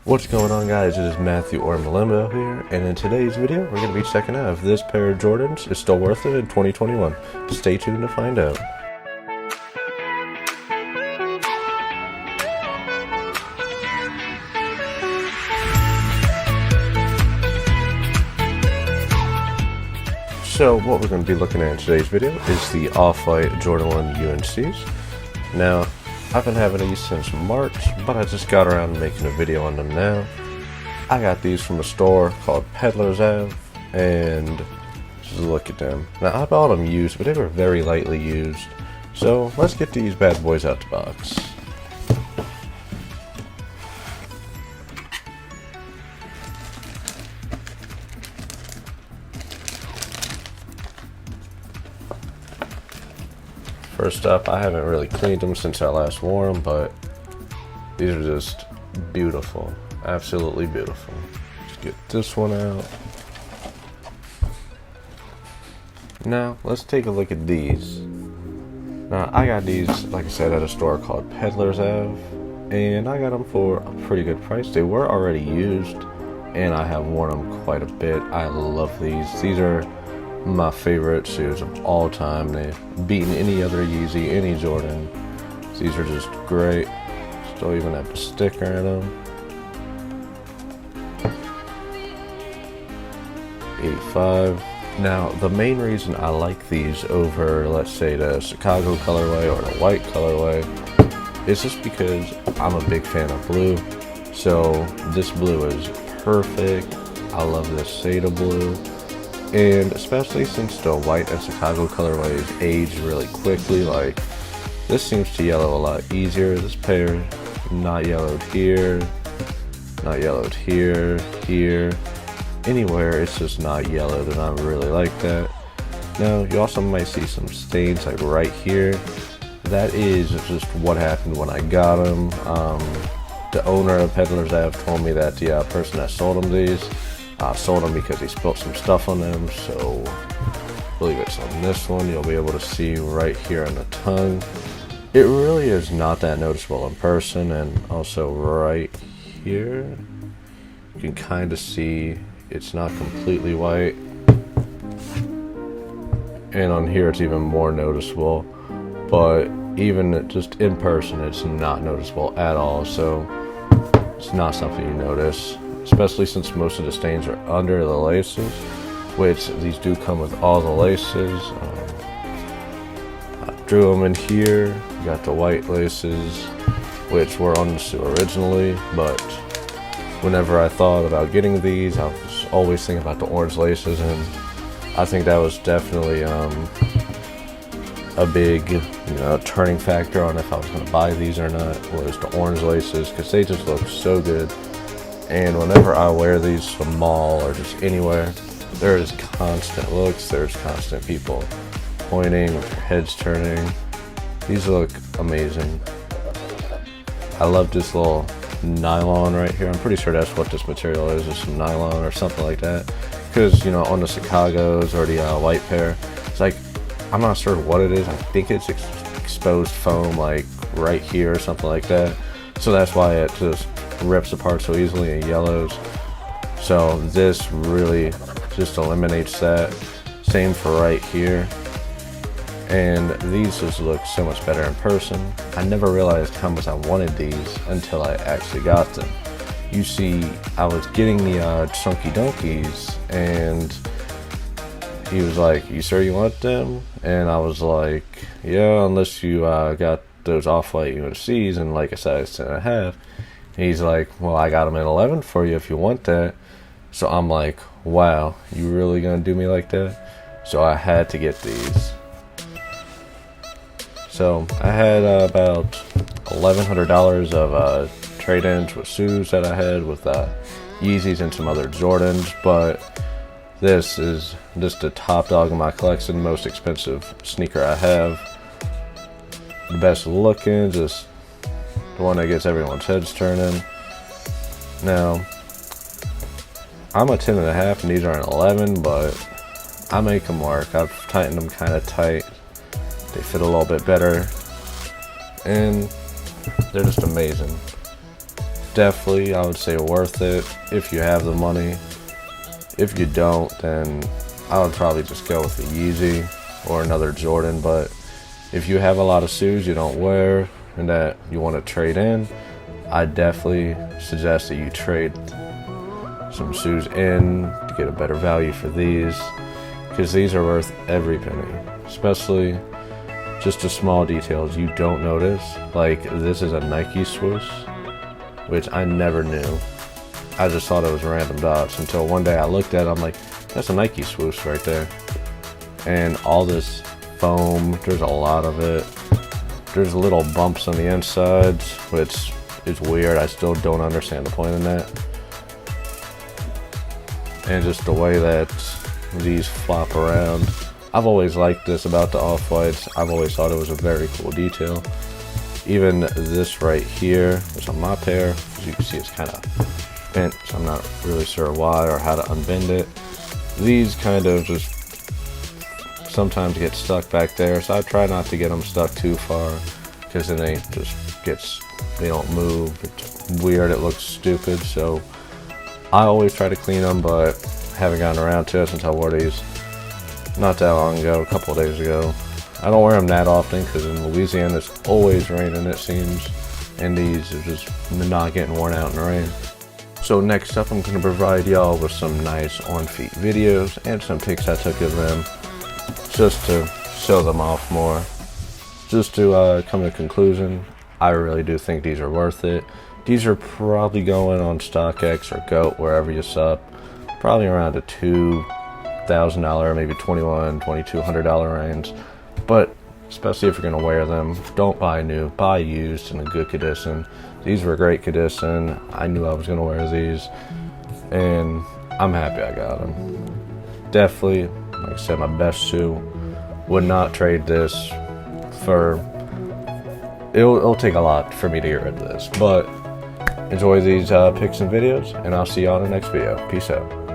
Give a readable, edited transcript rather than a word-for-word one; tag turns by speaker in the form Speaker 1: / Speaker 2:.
Speaker 1: What's going on, guys? It is Matthew or Malimbo here, and in today's video we're going to be checking out if this pair of Jordans is still worth it in 2021. Stay tuned to find out. So what we're going to be looking at in today's video is the Off-White Jordan 1 UNCs. Now, I've been having these since March, but I just got around to making a video on them now. I got these from a store called Peddler's Ave, and just look at them. Now, I bought them used, but they were very lightly used. So let's get these bad boys out the box. First up, I haven't really cleaned them since I last wore them, but these are just beautiful. Absolutely beautiful. Let's get this one out. Now, let's take a look at these. Now, I got these, like I said, at a store called Peddler's Ave, and I got them for a pretty good price. They were already used, and I have worn them quite a bit. I love these. These are my favorite shoes of all time. They've beaten any other Yeezy, any Jordan. These are just great. Still even have the sticker in them. 85. Now, the main reason I like these over, let's say, the Chicago colorway or the white colorway is just because I'm a big fan of blue. So this blue is perfect. I love this Seda blue. And especially since the white and Chicago colorways age really quickly, like this seems to yellow a lot easier. This pair, not yellowed here, not yellowed here, here, anywhere it's just not yellowed, and I really like that. Now you also might see some stains like right here. That is just what happened when I got them. The owner of Peddler's Ave told me that the person that sold him these sold them because he spilled some stuff on them. So I believe it's on this one. You'll be able to see right here on the tongue. It really is not that noticeable in person, and also right here you can kind of see it's not completely white, and on here it's even more noticeable, but even just in person it's not noticeable at all. So it's not something you notice, especially since most of the stains are under the laces, which these do come with all the laces. I drew them in here. You got the white laces, which were on the shoe originally, but whenever I thought about getting these, I was always thinking about the orange laces, and I think that was definitely a big turning factor on if I was going to buy these or not, was the orange laces, because they just look so good. And whenever I wear these to the mall or just anywhere, there is constant looks, there's constant people pointing with their heads turning. These look amazing. I love this little nylon right here. I'm pretty sure that's what this material is, some nylon or something like that. Because, on the Chicago's or the white pair, it's like, I'm not sure what it is. I think it's exposed foam, like right here or something like that. So that's why it just rips apart so easily and yellows. So this really just eliminates that. Same for right here. And these just look so much better in person. I never realized how much I wanted these until I actually got them. You see, I was getting the Chunky Donkeys, and he was like, "You sure you want them?" And I was like, "Yeah, unless you got those Off-White UNCs in like a size 10.5. He's like, "Well, I got them in 11 for you if you want that." So I'm like, wow, you really gonna do me like that? So I had to get these. So I had about $1,100 of trade-ins with shoes that I had with Yeezys and some other Jordans, but this is just the top dog in my collection, most expensive sneaker I have. The best looking, just the one that gets everyone's heads turning. Now, I'm a 10.5 and these are an 11, but I make them work. I've tightened them kind of tight. They fit a little bit better, and they're just amazing. definitely, I would say, worth it if you have the money. If you don't, then I would probably just go with a Yeezy or another Jordan. But if you have a lot of shoes you don't wear and that you want to trade in, I definitely suggest that you trade some shoes in to get a better value for these, because these are worth every penny, especially just the small details you don't notice. Like, this is a Nike swoosh, which I never knew. I just thought it was random dots until one day I looked at it. I'm like, that's a Nike swoosh right there. And all this foam, there's a lot of it. There's little bumps on the insides, which is weird. I still don't understand the point in that. And just the way that these flop around. I've always liked this about the Off-Whites. I've always thought it was a very cool detail. Even this right here, which on my pair, as you can see, it's kind of bent, so I'm not really sure why or how to unbend it. These kind of just sometimes get stuck back there, so I try not to get them stuck too far, because then they don't move. It's weird, it looks stupid, so I always try to clean them, but haven't gotten around to it since I wore these not that long ago, a couple of days ago. I don't wear them that often because in Louisiana it's always raining, it seems, and these are just not getting worn out in the rain. So next up, I'm going to provide y'all with some nice on-feet videos and some pics I took of them, just to show them off more. Just to come to a conclusion, I really do think these are worth it. These are probably going on StockX or GOAT, wherever you sub, probably around a $2,000, maybe $2,100, $2,200 range. But especially if you're going to wear them, don't buy new, buy used in a good condition. These were great condition. I knew I was going to wear these, and I'm happy I got them. Definitely, like I said, my best shoe. Would not trade this for... It'll take a lot for me to get rid of this, but enjoy these pics and videos, and I'll see you on the next video. Peace out.